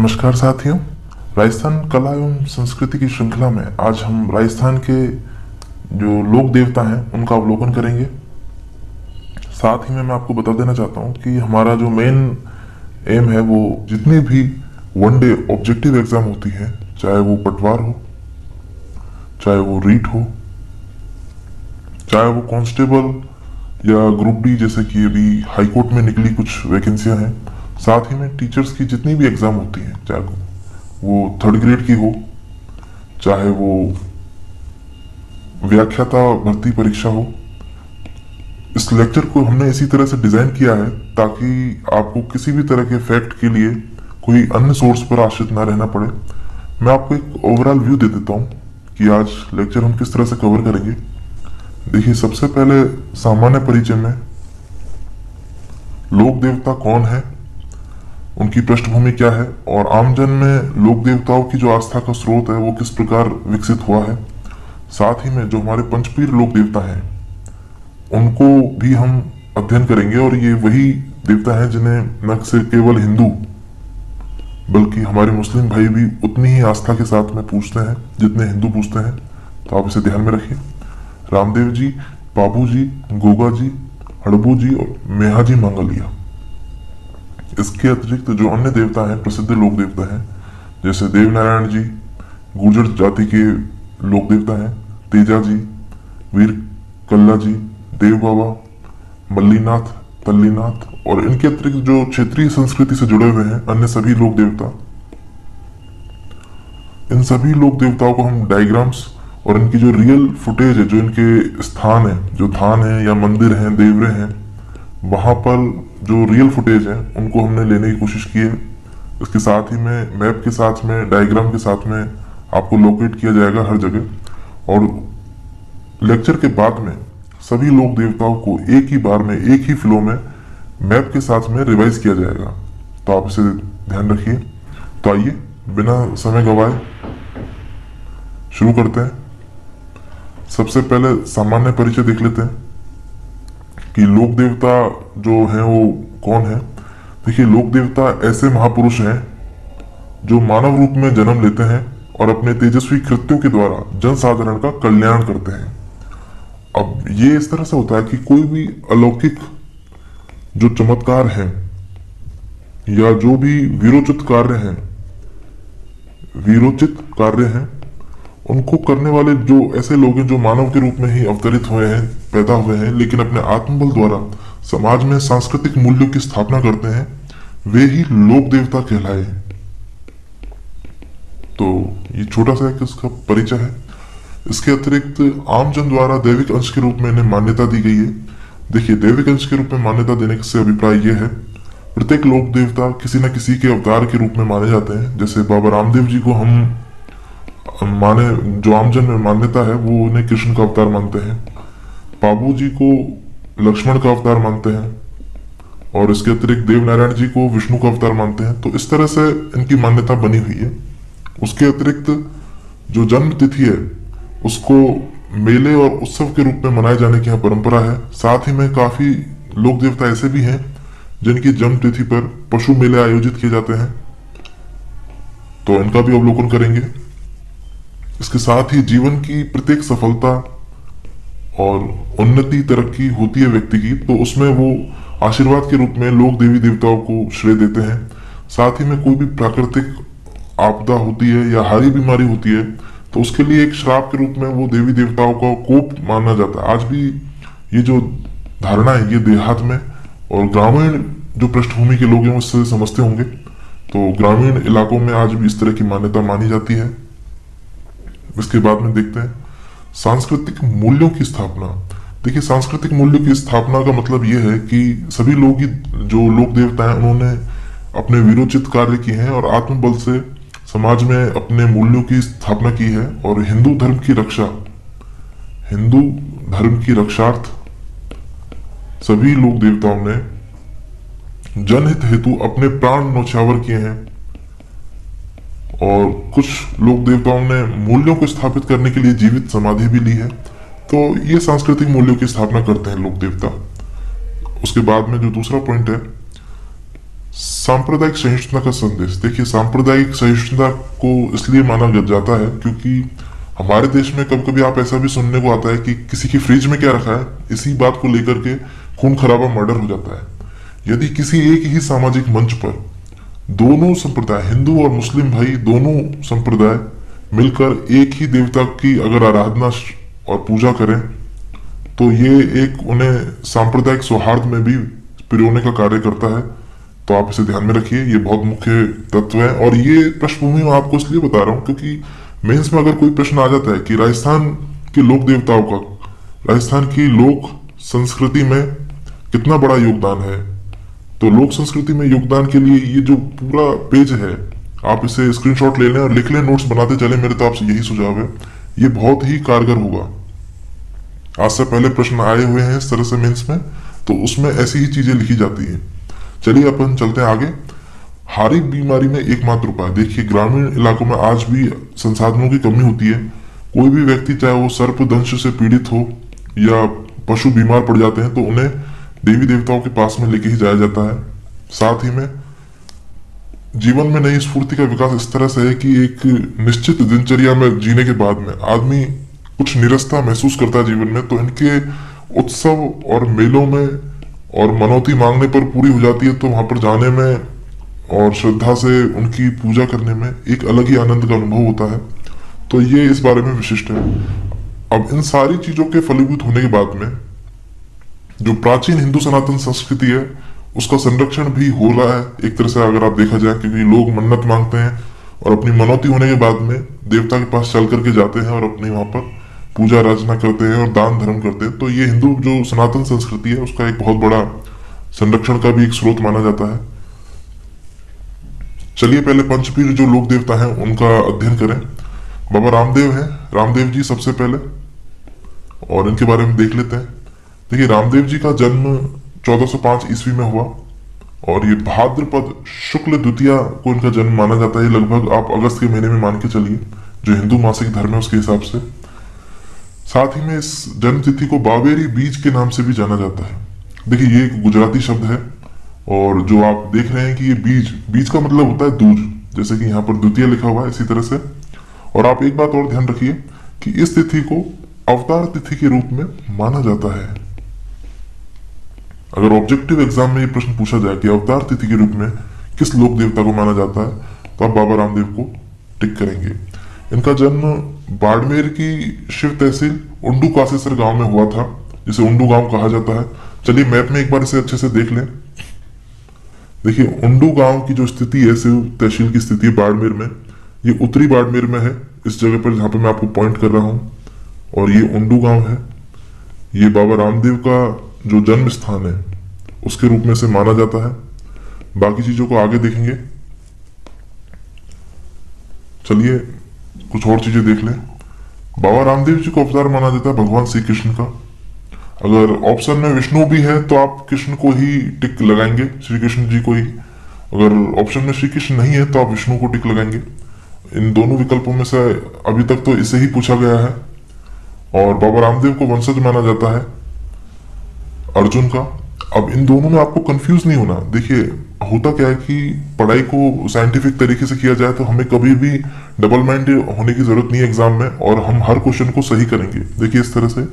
नमस्कार साथियों। राजस्थान कला एवं संस्कृति की श्रृंखला में आज हम राजस्थान के जो लोक देवता हैं उनका अवलोकन करेंगे। साथ ही में मैं आपको बता देना चाहता हूं कि हमारा जो मेन एम है वो जितनी भी वनडे ऑब्जेक्टिव एग्जाम होती है, चाहे वो पटवार हो, चाहे वो रीट हो, चाहे वो कांस्टेबल या ग्रुप डी जैसे कि अभी हाईकोर्ट में निकली कुछ वैकेंसियां हैं, साथ ही में टीचर्स की जितनी भी एग्जाम होती हैं, चाहे वो 3rd ग्रेड की हो, चाहे वो व्याख्याता भर्ती परीक्षा हो, इस लेक्चर को हमने इसी तरह से डिजाइन किया है ताकि आपको किसी भी तरह के फैक्ट के लिए कोई अन्य सोर्स पर आश्रित ना रहना पड़े। मैं आपको एक ओवरऑल व्यू दे देता हूं कि आज लेक्चर हम किस तरह से कवर करेंगे। देखिए, सबसे पहले सामान्य परिचय में लोक देवता कौन है, उनकी पृष्ठभूमि क्या है और आमजन में लोक देवताओं की जो आस्था का स्रोत है वो किस प्रकार विकसित हुआ है। साथ ही में जो हमारे पंचपीर लोक देवता हैं उनको भी हम अध्ययन करेंगे और ये वही देवता हैं जिन्हें न सिर्फ केवल हिंदू बल्कि हमारे मुस्लिम भाई भी उतनी ही आस्था के साथ में पूछते हैं जितने हिंदू पूछते हैं। तो आप इसे ध्यान में रखिए। रामदेव जी, बाबू जी, गोगा जी, हड़बू जी और मेहाजी मंगलिया। इसके अतिरिक्त जो अन्य देवता हैं, प्रसिद्ध लोक देवता हैं, जैसे देवनारायण जी गुर्जर जाति के लोक देवता हैं, तेजा जी, वीर कल्ला जी, देव बाबा, मल्लीनाथ, तल्लीनाथ और इनके अतिरिक्त जो क्षेत्रीय संस्कृति से जुड़े हुए हैं अन्य सभी लोक देवता। इन सभी लोक देवताओं को हम डायग्राम्स और इनकी जो रियल फुटेज है, जो इनके स्थान है, जो थान है या मंदिर हैं, देवरे हैं, वहां पर जो रियल फुटेज है उनको हमने लेने की कोशिश की है। इसके साथ ही में मैप के साथ में, डायग्राम के साथ में आपको लोकेट किया जाएगा हर जगह। और लेक्चर के बाद में सभी लोक देवताओं को एक ही बार में, एक ही फ्लो में मैप के साथ में रिवाइज किया जाएगा। तो आप इसे ध्यान रखिए। तो आइए बिना समय गवाए शुरू करते हैं। सबसे पहले सामान्य परिचय देख लेते हैं कि लोक देवता जो हैं वो कौन है। देखिए, लोक देवता ऐसे महापुरुष हैं जो मानव रूप में जन्म लेते हैं और अपने तेजस्वी कृत्यों के द्वारा जनसाधारण का कल्याण करते हैं। अब ये इस तरह से होता है कि कोई भी अलौकिक जो चमत्कार है या जो भी वीरोचित कार्य हैं उनको करने वाले जो ऐसे लोग हैं जो मानव के रूप में ही अवतरित हुए हैं, पैदा हुए हैं, लेकिन अपने आत्मबल द्वारा समाज में सांस्कृतिक मूल्यों की स्थापना करते हैं, वे ही लोक देवता कहलाए। तो ये छोटा सा एक इसका परिचय है। इसके अतिरिक्त आमजन द्वारा दैविक अंश के रूप में इन्हें मान्यता दी गई है। देखिए, दैविक अंश के रूप में मान्यता देने से अभिप्राय यह है, प्रत्येक लोक देवता किसी न किसी के अवतार के रूप में माने जाते हैं। जैसे बाबा रामदेव जी को हम माने, जो आमजन में मान्यता है वो उन्हें कृष्ण का अवतार मानते हैं। बाबू जी को लक्ष्मण का अवतार मानते हैं और इसके अतिरिक्त देवनारायण जी को विष्णु का अवतार मानते हैं। तो इस तरह से इनकी मान्यता बनी हुई है। उसके अतिरिक्त जो जन्म तिथि है उसको मेले और उत्सव के रूप में मनाए जाने की यहाँ परंपरा है। साथ ही में काफी लोक देवता ऐसे भी हैं जिनकी जन्म तिथि पर पशु मेले आयोजित किए जाते हैं, तो इनका भी अवलोकन करेंगे। इसके साथ ही जीवन की प्रत्येक सफलता और उन्नति, तरक्की होती है व्यक्ति की, तो उसमें वो आशीर्वाद के रूप में लोक देवी देवताओं को श्रेय देते हैं। साथ ही में कोई भी प्राकृतिक आपदा होती है या हारी बीमारी होती है तो उसके लिए एक श्राप के रूप में वो देवी देवताओं का कोप माना जाता है। आज भी ये जो धारणा है ये देहात में और ग्रामीण जो पृष्ठभूमि के लोग हैं उससे समझते होंगे। तो ग्रामीण इलाकों में आज भी इस तरह की मान्यता मानी जाती है। इसके बाद में देखते हैं सांस्कृतिक मूल्यों की स्थापना। देखिए, सांस्कृतिक मूल्यों की स्थापना का मतलब यह है कि सभी लोग ही जो लोक देवता हैं उन्होंने अपने वीरोचित कार्य किए हैं और आत्मबल से समाज में अपने मूल्यों की स्थापना की है और हिंदू धर्म की रक्षार्थ सभी लोक देवताओं ने जनहित हेतु अपने प्राण न्यौछावर किए हैं। और कुछ लोक देवताओं ने मूल्यों को स्थापित करने के लिए जीवित समाधि भी ली है। तो ये सांस्कृतिक मूल्यों की स्थापना करते हैं लोक देवता। उसके बाद में जो दूसरा पॉइंट है सांप्रदायिक सहिष्णुता का संदेश। देखिए, सांप्रदायिक सहिष्णुता को इसलिए माना जाता है क्योंकि हमारे देश में कभी कभी आप ऐसा भी सुनने को आता है कि किसी की फ्रिज में क्या रखा है, इसी बात को लेकर के खून खराबा मर्डर हो जाता है। यदि किसी एक ही सामाजिक मंच पर दोनों संप्रदाय, हिंदू और मुस्लिम भाई दोनों संप्रदाय मिलकर एक ही देवता की अगर आराधना और पूजा करें तो ये एक उन्हें सांप्रदायिक सौहार्द में भी पिरोने का कार्य करता है। तो आप इसे ध्यान में रखिए, ये बहुत मुख्य तत्व है। और ये पृष्ठभूमि मैं आपको इसलिए बता रहा हूं क्योंकि मेंस में अगर कोई प्रश्न आ जाता है कि राजस्थान के लोक देवताओं का राजस्थान की लोक संस्कृति में कितना बड़ा योगदान है, तो लोक संस्कृति में योगदान के लिए ये जो पूरा पेज है, आप इसे स्क्रीनशॉट ले लें और लिख लें, नोट्स बनाते चले। मेरे तो आपसे यही सुझाव है, ये बहुत ही कारगर होगा। आज से पहले प्रश्न आए हुए हैं इस तरह से मेंस में, तो उसमें ऐसी ही चीजें लिखी जाती हैं। चलिए अपन चलते हैं आगे। हारी बीमारी में एकमात्र उपाय। देखिए, ग्रामीण इलाकों में आज भी संसाधनों की कमी होती है। कोई भी व्यक्ति, चाहे वो सर्पदंश से पीड़ित हो या पशु बीमार पड़ जाते हैं, तो उन्हें देवी देवताओं के पास में लेके ही जाया जाता है। साथ ही में जीवन में नई स्फूर्ति का विकास इस तरह से है कि एक निश्चित दिनचर्या में जीने के बाद में आदमी कुछ निरस्ता महसूस करता है जीवन में, तो इनके उत्सव और मेलों में और मनौती मांगने पर पूरी हो जाती है। तो वहां पर जाने में और श्रद्धा से उनकी पूजा करने में एक अलग ही आनंद का अनुभव होता है। तो ये इस बारे में विशिष्ट है। अब इन सारी चीजों के फलीभूत होने के बाद में जो प्राचीन हिंदू सनातन संस्कृति है उसका संरक्षण भी हो रहा है एक तरह से, अगर आप देखा जाए, क्योंकि लोग मन्नत मांगते हैं और अपनी मनौती होने के बाद में देवता के पास चल करके जाते हैं और अपनी वहां पर पूजा अर्चना करते हैं और दान धर्म करते हैं। तो ये हिंदू जो सनातन संस्कृति है उसका एक बहुत बड़ा संरक्षण का भी एक स्रोत माना जाता है। चलिए पहले पंचपीर जो लोक देवता हैं उनका अध्ययन करें। बाबा रामदेव हैं, रामदेव जी सबसे पहले, और इनके बारे में देख लेते हैं। देखिए, रामदेव जी का जन्म 1405 ईस्वी में हुआ और ये भाद्रपद शुक्ल द्वितीया को इनका जन्म माना जाता है। लगभग आप अगस्त के महीने में मान के चलिए, जो हिंदू मासिक धर्म है उसके हिसाब से। साथ ही में इस जन्म तिथि को बावेरी बीज के नाम से भी जाना जाता है। देखिए, ये एक गुजराती शब्द है और जो आप देख रहे हैं कि ये बीज का मतलब होता है दूज, जैसे कि यहाँ पर द्वितीय लिखा हुआ है इसी तरह से। और आप एक बात और ध्यान रखिए कि इस तिथि को अवतार तिथि के रूप में माना जाता है। अगर ऑब्जेक्टिव एग्जाम में ये प्रश्न पूछा जाए कि अवतार तिथि के रूप में किस लोक देवता को माना जाता है, तो आप बाबा रामदेव को टिक करेंगे। इनका जन्म बाड़मेर की शिव तहसील उंडू कासेसर गांव में हुआ था, जिसे उंडू गांव कहा जाता है। चलिए मैप में एक बार इसे अच्छे से देख लें। देखिए, उंडू गांव की जो स्थिति है, शिव तहसील की स्थिति है बाड़मेर में, ये उत्तरी बाड़मेर में है, इस जगह पर जहां पे मैं आपको पॉइंट कर रहा हूं। और ये उंडू गांव है। ये बाबा रामदेव का जो जन्म स्थान है उसके रूप में से माना जाता है। बाकी चीजों को आगे देखेंगे। चलिए कुछ और चीजें देख लें। बाबा रामदेव जी को अवतार माना जाता है भगवान श्री कृष्ण का। अगर ऑप्शन में विष्णु भी है तो आप कृष्ण को ही टिक लगाएंगे, श्री कृष्ण जी को ही। अगर ऑप्शन में श्री कृष्ण नहीं है तो आप विष्णु को टिक लगाएंगे। इन दोनों विकल्पों में से अभी तक तो इसे ही पूछा गया है। और बाबा रामदेव को वंशज माना जाता है अर्जुन का। अब इन दोनों में आपको कंफ्यूज नहीं होना। देखिए, होता क्या है कि पढ़ाई को साइंटिफिक तरीके से किया जाए तो हमें कभी भी डबल माइंड होने की जरूरत नहीं है एग्जाम में, और हम हर क्वेश्चन को सही करेंगे। देखिए, इस तरह से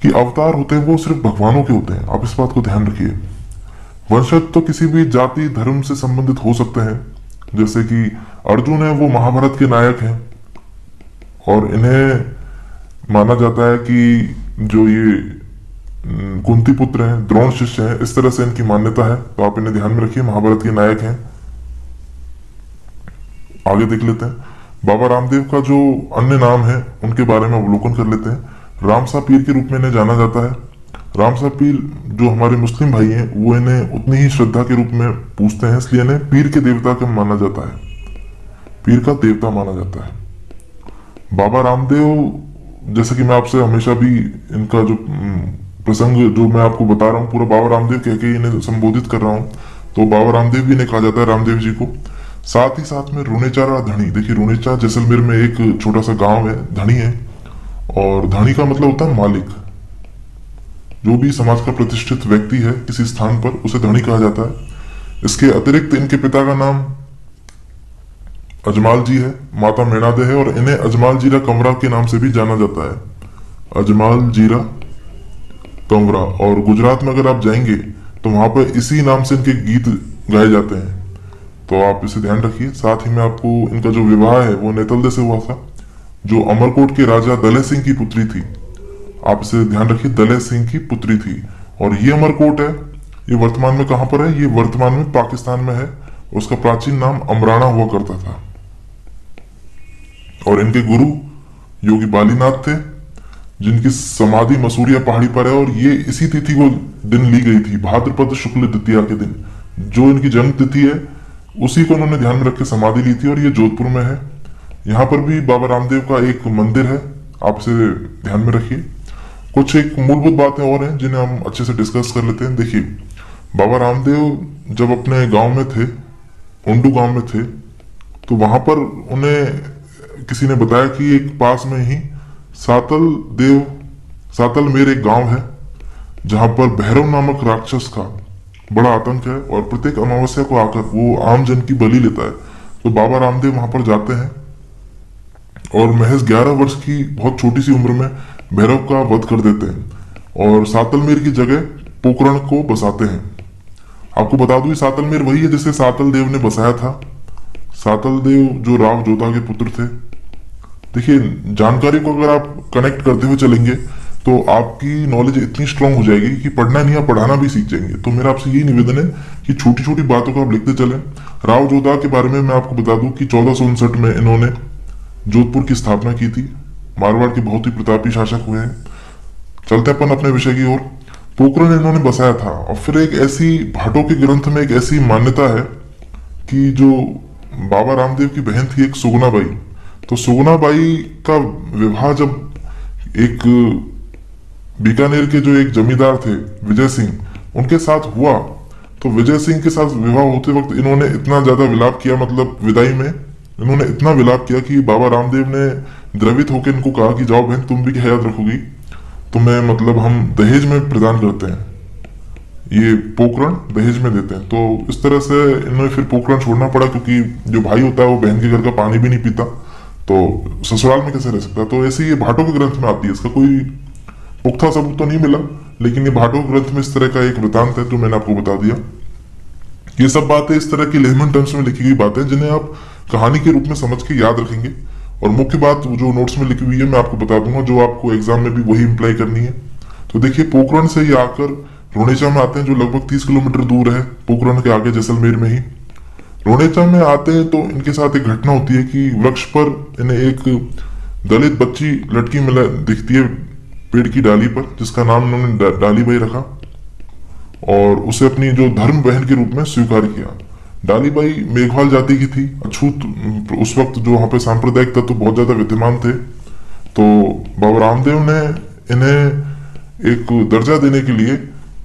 कि अवतार होते हैं वो सिर्फ भगवानों के होते हैं, आप इस बात को ध्यान रखिए। वंशज तो किसी भी जाति धर्म से संबंधित हो सकते हैं, जैसे कि अर्जुन है वो महाभारत के नायक हैं और इन्हें माना जाता है कि जो ये कुंती पुत्र हैं, द्रोण शिष्य हैं, इस तरह से इनकी मान्यता है। तो आप इन्हें ध्यान में रखिए, महाभारत के नायक हैं। आगे देख लेते हैं। बाबा रामदेव का जो अन्य नाम है उनके बारे में अवलोकन कर लेते हैं। रामसा पीर के रूप में इन्हें जाना जाता है। रामसा पीर जो हमारे मुस्लिम भाई हैं वो इन्हें उतनी ही श्रद्धा के रूप में पूजते हैं, इसलिए इन्हें पीर के देवता का माना जाता है, पीर का देवता माना जाता है। बाबा रामदेव, जैसे कि मैं आपसे हमेशा भी इनका जो प्रसंग जो मैं आपको बता रहा हूँ पूरा बाबा रामदेव कह के इन्हें संबोधित कर रहा हूँ, तो बाबा रामदेव भी इन्हें कहा जाता है रामदेव जी को। साथ ही साथ में रुनेचारा धणी। देखिए, रुनेचा जैसलमेर में एक छोटा सा गांव है, धणी है, और धणी का मतलब होता है मालिक। जो भी समाज का प्रतिष्ठित व्यक्ति है किसी स्थान पर, उसे धणी कहा जाता है। इसके अतिरिक्त इनके पिता का नाम अजमाल जी है, माता मेणादे है, और इन्हें अजमाल जीरा कंवरा के नाम से भी जाना जाता है। अजमाल जीरा कंवरा। और गुजरात में अगर आप जाएंगे तो वहां पर इसी नाम से इनके गीत गाए जाते हैं, तो आप इसे ध्यान रखिए। साथ ही में आपको इनका जो विवाह है वो नेतलदे से हुआ था, जो अमरकोट के राजा दले सिंह की पुत्री थी। आप इसे ध्यान रखिए, दले सिंह की पुत्री थी। और ये अमरकोट है, ये वर्तमान में कहां पर है? ये वर्तमान में पाकिस्तान में है। उसका प्राचीन नाम अमराना हुआ करता था। और इनके गुरु योगी बालीनाथ थे, जिनकी समाधि मसूरिया पहाड़ी पर है। और ये इसी तिथि को दिन ली गई थी, भाद्रपद शुक्ल द्वितीया के दिन। जो इनकी जन्म तिथि है उसी को उन्होंने ध्यान में रख के समाधि ली थी, और ये जोधपुर में है। यहाँ पर भी बाबा रामदेव का एक मंदिर है, आप इसे ध्यान में रखिए। कुछ एक मूलभूत बातें और हैं जिन्हें हम अच्छे से डिस्कस कर लेते हैं। देखिए, बाबा रामदेव जब अपने गांव में थे, उंडू गांव में थे, तो वहां पर उन्हें किसी ने बताया कि एक पास में ही सातलमेर एक गांव है, जहां पर भैरव नामक राक्षस का बड़ा आतंक है, और प्रत्येक अमावस्या को आकर वो आम जन की बलि लेता है। तो बाबा रामदेव वहां पर जाते हैं और महज 11 वर्ष की बहुत छोटी सी उम्र में भैरव का वध कर देते हैं, और सातलमेर की जगह पोकरण को बसाते हैं। आपको बता दूं, सातलमेर वही है जिसे सातल देव ने बसाया था। सातल देव जो राव जोधा के पुत्र थे। देखिए, जानकारी को अगर आप कनेक्ट करते हुए चलेंगे तो आपकी नॉलेज इतनी स्ट्रांग हो जाएगी कि पढ़ना नहीं, आप पढ़ाना भी सीख जाएंगे। तो मेरा आपसे यही निवेदन है कि छोटी छोटी बातों को आप लिखते चलें। राव जोधा के बारे में मैं आपको बता दूं कि 1459 में इन्होंने जोधपुर की स्थापना की थी। मारवाड़ के बहुत ही प्रतापी शासक हुए हैं। चलते अपन अपने विषय की ओर। पोकरण इन्होंने बसाया था। और फिर एक ऐसी भाटों के ग्रंथ में एक ऐसी मान्यता है कि जो बाबा रामदेव की बहन थी एक सुगुनाबाई, तो सुगुनाबाई का विवाह जब एक बीकानेर के जो एक जमींदार थे विजय सिंह, उनके साथ हुआ, तो विजय सिंह के साथ विवाह होते वक्त इन्होंने इतना ज्यादा विलाप किया, मतलब विदाई में इन्होंने इतना विलाप किया कि बाबा रामदेव ने द्रवित होकर इनको कहा कि जाओ बहन, तुम भी क्या याद रखोगी, तुम्हें मतलब हम दहेज में प्रदान करते हैं, ये पोकरण दहेज में देते हैं। तो इस तरह से इन्हें फिर पोकरण छोड़ना पड़ा, क्योंकि जो भाई होता है वो बहन के घर का पानी भी नहीं पीता, तो ससुराल में कैसे रह सकता। तो ऐसे ये भाटों के ग्रंथ में आती है। इसका कोई पुख्ता सबूत तो नहीं मिला, लेकिन ये भाटों के ग्रंथ में इस तरह का एक वृतांत है जो मैंने आपको बता दिया। ये सब बातें इस तरह की लेमन टर्म्स में लिखी गई बातें जिन्हें आप कहानी के रूप में समझ के याद रखेंगे। और मुख्य बात जो नोट्स में लिखी हुई है मैं आपको बता दूंगा, जो आपको एग्जाम में भी वही इंप्लाई करनी है। तो देखिए, पोकरण से ही आकर रोनेचा में आते हैं, जो लगभग 30 किलोमीटर दूर है पोकरण के आगे जैसलमेर में ही। रोनेचा में आते हैं तो इनके साथ एक घटना होती है कि वृक्ष पर इन्हें एक दलित बच्ची लटकी मिला दिखती है पेड़ की डाली पर, जिसका नाम उन्होंने डालीबाई रखा, और उसे अपनी जो धर्म बहन के रूप में स्वीकार किया। डालीबाई मेघवाल जाति की थी, अछूत। उस वक्त जो वहां पे सांप्रदायिक तत्व बहुत ज्यादा विद्यमान थे, तो बाबा रामदेव ने इन्हें एक दर्जा देने के लिए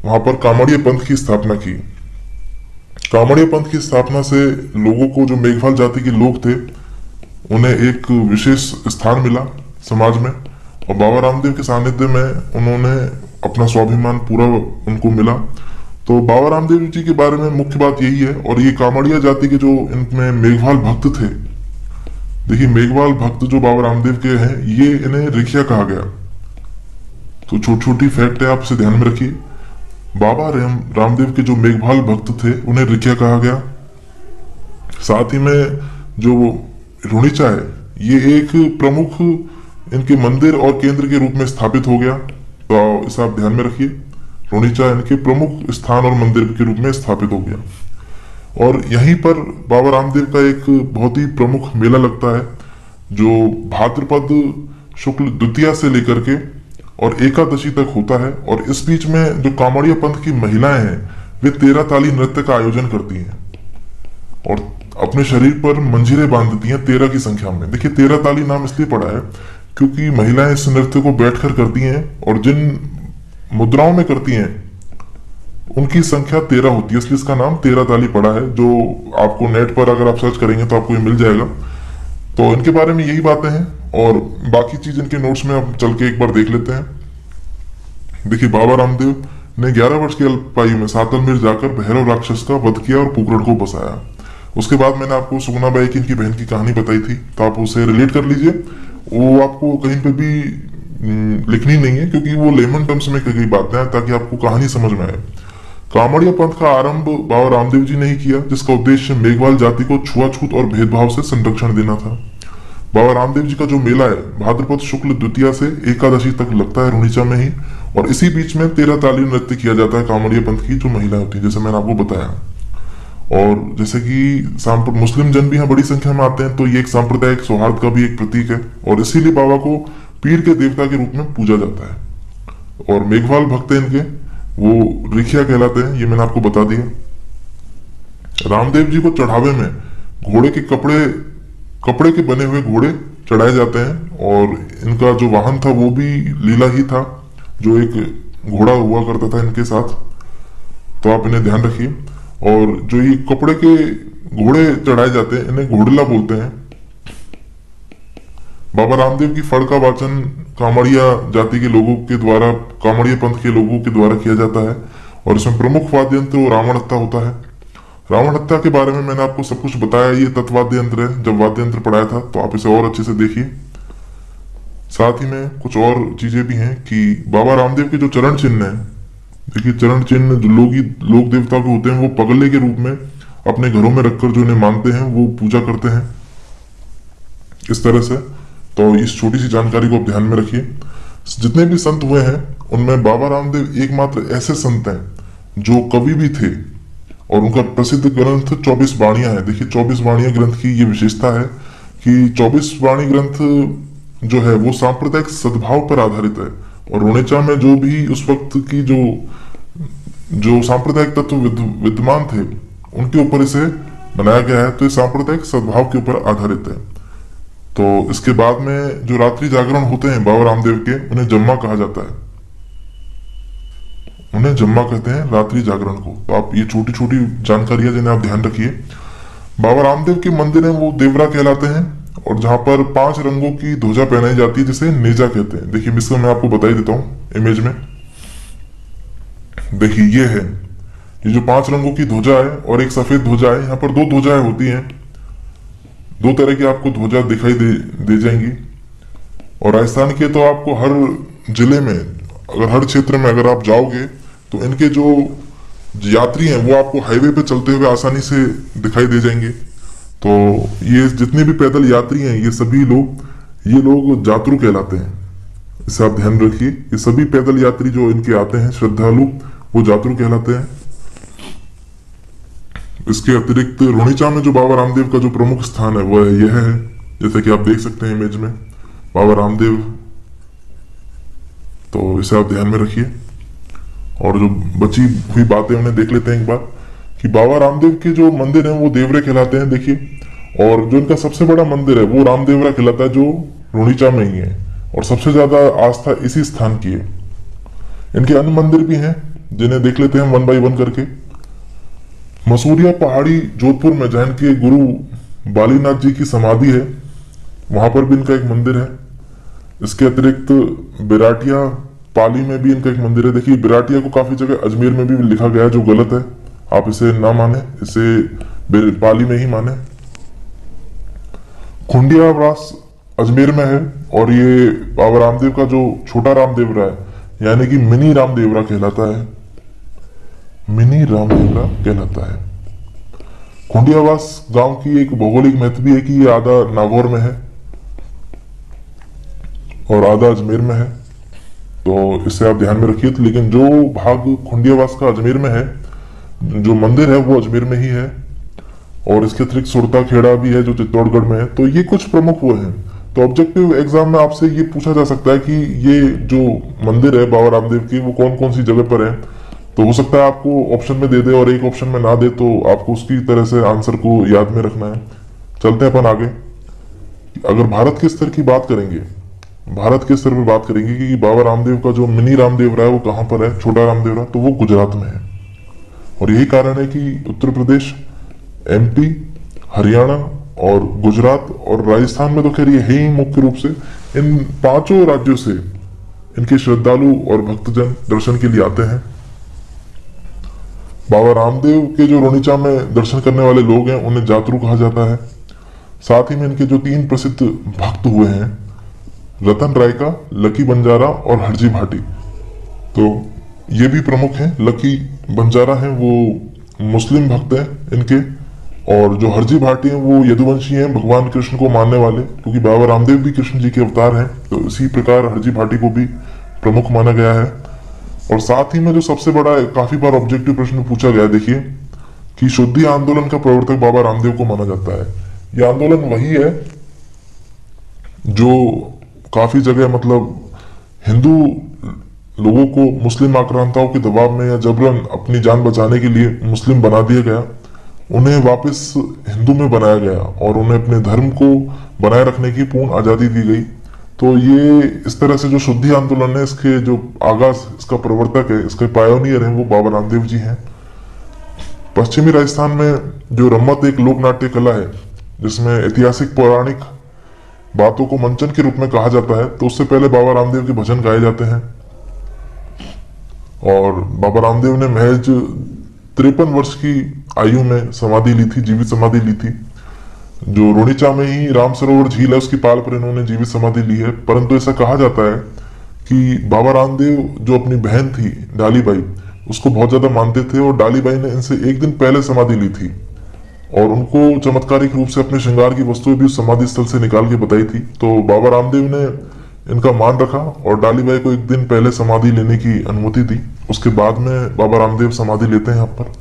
वहां पर कामड़िया पंथ की स्थापना की। कामड़िया पंथ की स्थापना से लोगों को, जो मेघवाल जाति के लोग थे, उन्हें एक विशेष स्थान मिला समाज में, और बाबा रामदेव के सानिध्य में उन्होंने अपना स्वाभिमान पूरा उनको मिला। तो बाबा रामदेव जी के बारे में मुख्य बात यही है। और ये कामड़िया जाति के जो इनमें मेघवाल भक्त थे, देखिए मेघवाल भक्त जो बाबा रामदेव के हैं, ये इन्हें रिखिया कहा गया। तो छोटी छोटी फैक्ट है, आप इसे ध्यान में रखिए। बाबा रामदेव के जो मेघवाल भक्त थे उन्हें रिखिया कहा गया। साथ ही में जो रुणिचा है, ये एक प्रमुख इनके मंदिर और केंद्र के रूप में स्थापित हो गया। तो इसे आप ध्यान में रखिए, रुणिचा इनके प्रमुख स्थान और मंदिर के रूप में स्थापित हो गया। और यहीं पर बाबा रामदेव का एक बहुत ही प्रमुख मेला लगता है, जो भाद्रपद शुक्ल द्वितीया से लेकर के और एकादशी तक होता है। और इस बीच में जो कामड़िया पंथ की महिलाएं हैं, वे 13 ताली नृत्य का आयोजन करती हैं और अपने शरीर पर मंजीरे बांधती हैं 13 की संख्या में। देखिए, 13 ताली नाम इसलिए पड़ा है क्योंकि महिलाएं इस नृत्य को बैठकर करती हैं, और जिन मुद्राओं में करती हैं उनकी संख्या 13 होती है, इसलिए इसका नाम 13 ताली पड़ा है। जो आपको नेट पर अगर आप सर्च करेंगे तो आपको ये मिल जाएगा। तो इनके बारे में यही बातें हैं, और बाकी चीज इनके नोट्स में हम चल के एक बार देख लेते हैं। देखिए, बाबा रामदेव ने 11 वर्ष की अल्पायु में सातलमीर जाकर भैरव राक्षस का वध किया और पोखरण को बसाया। उसके बाद मैंने आपको सुगुणाबाई की इनकी बहन की कहानी बताई थी, तो आप उसे रिलेट कर लीजिए। वो आपको कहीं पे भी लिखनी नहीं है, क्योंकि वो लेमन टर्म्स में कही गई बातें हैं, ताकि आपको कहानी समझ में आए। कामड़िया पंथ का आरंभ बाबा रामदेव जी ने ही किया, जिसका उद्देश्य मेघवाल जाति को छुआछूत और भेदभाव से संरक्षण देना था। बाबा रामदेव जी का जो मेला है भाद्रपद शुक्ल द्वितीया से एकादशी तक लगता है रुणीचा में ही, और इसी बीच में 13 ताली नृत्य किया जाता है कामड़िया पंथ की जो महिलाएं होती है, जैसे मैंने आपको बताया। और जैसे कि मुस्लिम जन भी यहाँ बड़ी संख्या में आते हैं, तो ये एक सांप्रदायिक सौहार्द का भी एक प्रतीक है, और इसीलिए बाबा को पीर के देवता के रूप में पूजा जाता है। और मेघवाल भक्त है इनके, वो रिखिया कहलाते हैं, ये मैंने आपको बता दिया। रामदेव जी को चढ़ावे में घोड़े के कपड़े के बने हुए घोड़े चढ़ाए जाते हैं, और इनका जो वाहन था वो भी लीला ही था, जो एक घोड़ा हुआ करता था इनके साथ, तो आप इन्हें ध्यान रखिए। और जो ये कपड़े के घोड़े चढ़ाए जाते हैं इन्हें घोड़ला बोलते हैं। बाबा रामदेव की फड़ का वाचन कामड़िया जाति के लोगों के द्वारा, कामड़िया पंथ के लोगों के द्वारा किया जाता है, और इसमें प्रमुख वाद्य यंत्र रावण हत्था होता है। रावण हत्या के बारे में मैंने आपको सब कुछ बताया, ये तत्वाद्य यंत्र है, जब वाद्य यंत्र पढ़ाया था, तो आप इसे और अच्छे से देखिए। साथ ही में कुछ और चीजें भी हैं कि बाबा रामदेव के जो चरण चिन्ह है, देखिए चरण चिन्ह जो लोक देवता के होते हैं, वो पगले के रूप में अपने घरों में रखकर जो इन्हें मानते हैं वो पूजा करते हैं इस तरह से। तो इस छोटी सी जानकारी को आप ध्यान में रखिए। जितने भी संत हुए हैं उनमें बाबा रामदेव एकमात्र ऐसे संत हैं जो कवि भी थे, और उनका प्रसिद्ध ग्रंथ 24 वाणियां है। देखिए 24 वाणियां ग्रंथ की ये विशेषता है कि 24 वाणी ग्रंथ जो है वो सांप्रदायिक सद्भाव पर आधारित है, और रुणेचा में जो भी उस वक्त की जो सांप्रदायिक तत्व विद्यमान थे उनके ऊपर इसे बनाया गया है, तो ये सांप्रदायिक सद्भाव के ऊपर आधारित है। तो इसके बाद में जो रात्रि जागरण होते हैं बाबा रामदेव के, उन्हें जम्मा कहा जाता है, उन्हें जम्मा कहते हैं रात्रि जागरण को। तो आप ये छोटी छोटी जानकारियां जिन्हें आप ध्यान रखिए। बाबा रामदेव के मंदिर है वो देवरा कहलाते हैं, और जहां पर 5 रंगों की ध्वजा पहनाई जाती है जिसे नेजा कहते हैं। देखिए मिस्र मैं आपको बता ही देता हूं इमेज में। देखिए ये है, ये जो 5 रंगों की ध्वजा है और एक सफेद ध्वजा है, यहाँ पर 2 ध्वजाएं होती हैं, 2 तरह की आपको ध्वजा दिखाई दे जाएंगी। और राजस्थान के तो आपको हर जिले में, अगर हर क्षेत्र में अगर आप जाओगे तो इनके जो यात्री हैं वो आपको हाईवे पे चलते हुए आसानी से दिखाई दे जाएंगे। तो ये जितने भी पैदल यात्री हैं ये सभी लोग जातरू कहलाते हैं, इसे आप ध्यान रखिए। ये सभी पैदल यात्री जो इनके आते हैं श्रद्धालु, वो जातरू कहलाते हैं। इसके अतिरिक्त रुणीचा में जो बाबा रामदेव का जो प्रमुख स्थान है वह यह है, जैसे कि आप देख सकते हैं इमेज में बाबा रामदेव, तो इसे आप ध्यान में रखिए। और जो बची हुई बातें उन्हें देख लेते हैं एक बार, कि बाबा रामदेव के जो मंदिर हैं वो देवरे कहलाते हैं। देखिए, और जो इनका सबसे बड़ा मंदिर है वो रामदेवरा कहलाता है, जो रुणीचा में ही है, और सबसे ज्यादा आस्था इसी स्थान की है। इनके अन्य मंदिर भी हैं जिन्हें देख लेते हैं 1 बाय 1 करके। मसूरिया पहाड़ी जोधपुर में जैन के गुरु बालीनाथ जी की समाधि है, वहां पर भी इनका एक मंदिर है। इसके अतिरिक्त बिराटिया पाली में भी इनका एक मंदिर है। देखिए बिराटिया को काफी जगह अजमेर में भी लिखा गया है, जो गलत है, आप इसे ना माने, इसे पाली में ही माने। खुंडियावास अजमेर में है, और ये बाबा रामदेव का जो छोटा रामदेवरा है, यानी कि मिनी रामदेवरा कहलाता है, मिनी रामदेवरा कहलाता है। खुंडियावास गांव की एक भौगोलिक महत्व भी है कि ये आधा नागौर में है और आधा अजमेर में है, तो इससे आप ध्यान में रखिए। लेकिन जो भाग खुंडियावास का अजमेर में है, जो मंदिर है वो अजमेर में ही है, और इसके अतिरिक्त सुरता खेड़ा भी है जो चित्तौड़गढ़ में है। तो ये कुछ प्रमुख वो हैं। तो ऑब्जेक्टिव एग्जाम में आपसे ये पूछा जा सकता है कि ये जो मंदिर है बाबा रामदेव की वो कौन कौन सी जगह पर है। तो हो सकता है आपको ऑप्शन में दे दे और एक ऑप्शन में ना दे, तो आपको उसकी तरह से आंसर को याद में रखना है। चलते हैं अपन आगे। अगर भारत के स्तर की बात करेंगे, भारत के स्तर पर बात करेंगे कि बाबा रामदेव का जो मिनी रामदेवरा है वो कहाँ पर है, छोटा रामदेवरा, तो वो गुजरात में है। और यही कारण है कि उत्तर प्रदेश, एमपी, हरियाणा और गुजरात और राजस्थान में तो खैर ये है ही मुख्य रूप से, इन 5 राज्यों से इनके श्रद्धालु और भक्तजन दर्शन के लिए आते हैं। बाबा रामदेव के जो रोनिचा में दर्शन करने वाले लोग हैं उन्हें जातरू कहा जाता है। साथ ही में इनके जो 3 प्रसिद्ध भक्त हुए हैं, रतन राय का, लकी बंजारा और हरजी भाटी, तो ये भी प्रमुख हैं। लकी बंजारा हैं वो मुस्लिम भक्त हैं इनके, और जो हरजी भाटी हैं वो यदुवंशी हैं, भगवान कृष्ण को मानने वाले, क्योंकि बाबा रामदेव भी कृष्ण जी के अवतार हैं, तो इसी प्रकार हरजी भाटी को भी प्रमुख माना गया है। और साथ ही में जो सबसे बड़ा काफी बार ऑब्जेक्टिव प्रश्न पूछा गया, देखिए कि शुद्धि आंदोलन का प्रवर्तक बाबा रामदेव को माना जाता है। यह आंदोलन वही है जो काफी जगह मतलब हिंदू लोगों को मुस्लिम आक्रांताओं के दबाव में या जबरन अपनी जान बचाने के लिए मुस्लिम बना दिया गया, उन्हें वापस हिंदू में बनाया गया और उन्हें अपने धर्म को बनाए रखने की पूर्ण आजादी दी गई। तो ये इस तरह से जो शुद्धि आंदोलन है, इसके जो आगाज, इसका प्रवर्तक है, इसके पायोनियर है वो बाबा रामदेव जी हैं। पश्चिमी राजस्थान में जो रम्मत एक लोक नाट्य कला है जिसमें ऐतिहासिक पौराणिक बातों को मंचन के रूप में कहा जाता है, तो उससे पहले बाबा रामदेव के भजन गाए जाते हैं। और बाबा रामदेव ने महज 53 वर्ष की आयु में समाधि ली थी, जीवित समाधि ली थी। जो रोनिचा में ही राम सरोवर झील है उसकी पाल पर इन्होंने जीवित समाधि ली है। परंतु ऐसा कहा जाता है कि बाबा रामदेव जो अपनी बहन थी डालीबाई, उसको बहुत ज्यादा मानते थे और डालीबाई ने इनसे एक दिन पहले समाधि ली थी और उनको चमत्कारिक रूप से अपने श्रृंगार की वस्तुएं भी उस समाधि स्थल से निकाल के बताई थी। तो बाबा रामदेव ने इनका मान रखा और डालीबाई को एक दिन पहले समाधि लेने की अनुमति दी। उसके बाद में बाबा रामदेव समाधि लेते हैं यहाँ पर।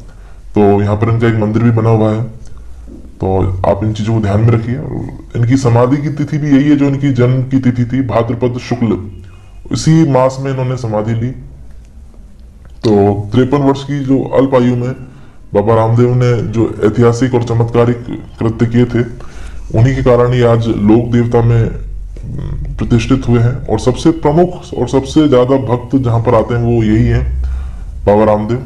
तो यहाँ पर इनका एक मंदिर भी बना हुआ है, तो आप इन चीजों को ध्यान में रखिए। इनकी समाधि की तिथि भी यही है जो इनकी जन्म की तिथि थी, भाद्रपद शुक्ल, इसी मास में इन्होंने समाधि ली। तो 53 वर्ष की जो अल्प आयु में बाबा रामदेव ने जो ऐतिहासिक और चमत्कारिक कृत्य किए थे, उन्हीं के कारण ये आज लोक देवता में प्रतिष्ठित हुए हैं। और सबसे प्रमुख और सबसे ज्यादा भक्त जहां पर आते हैं वो यही है, बाबा रामदेव।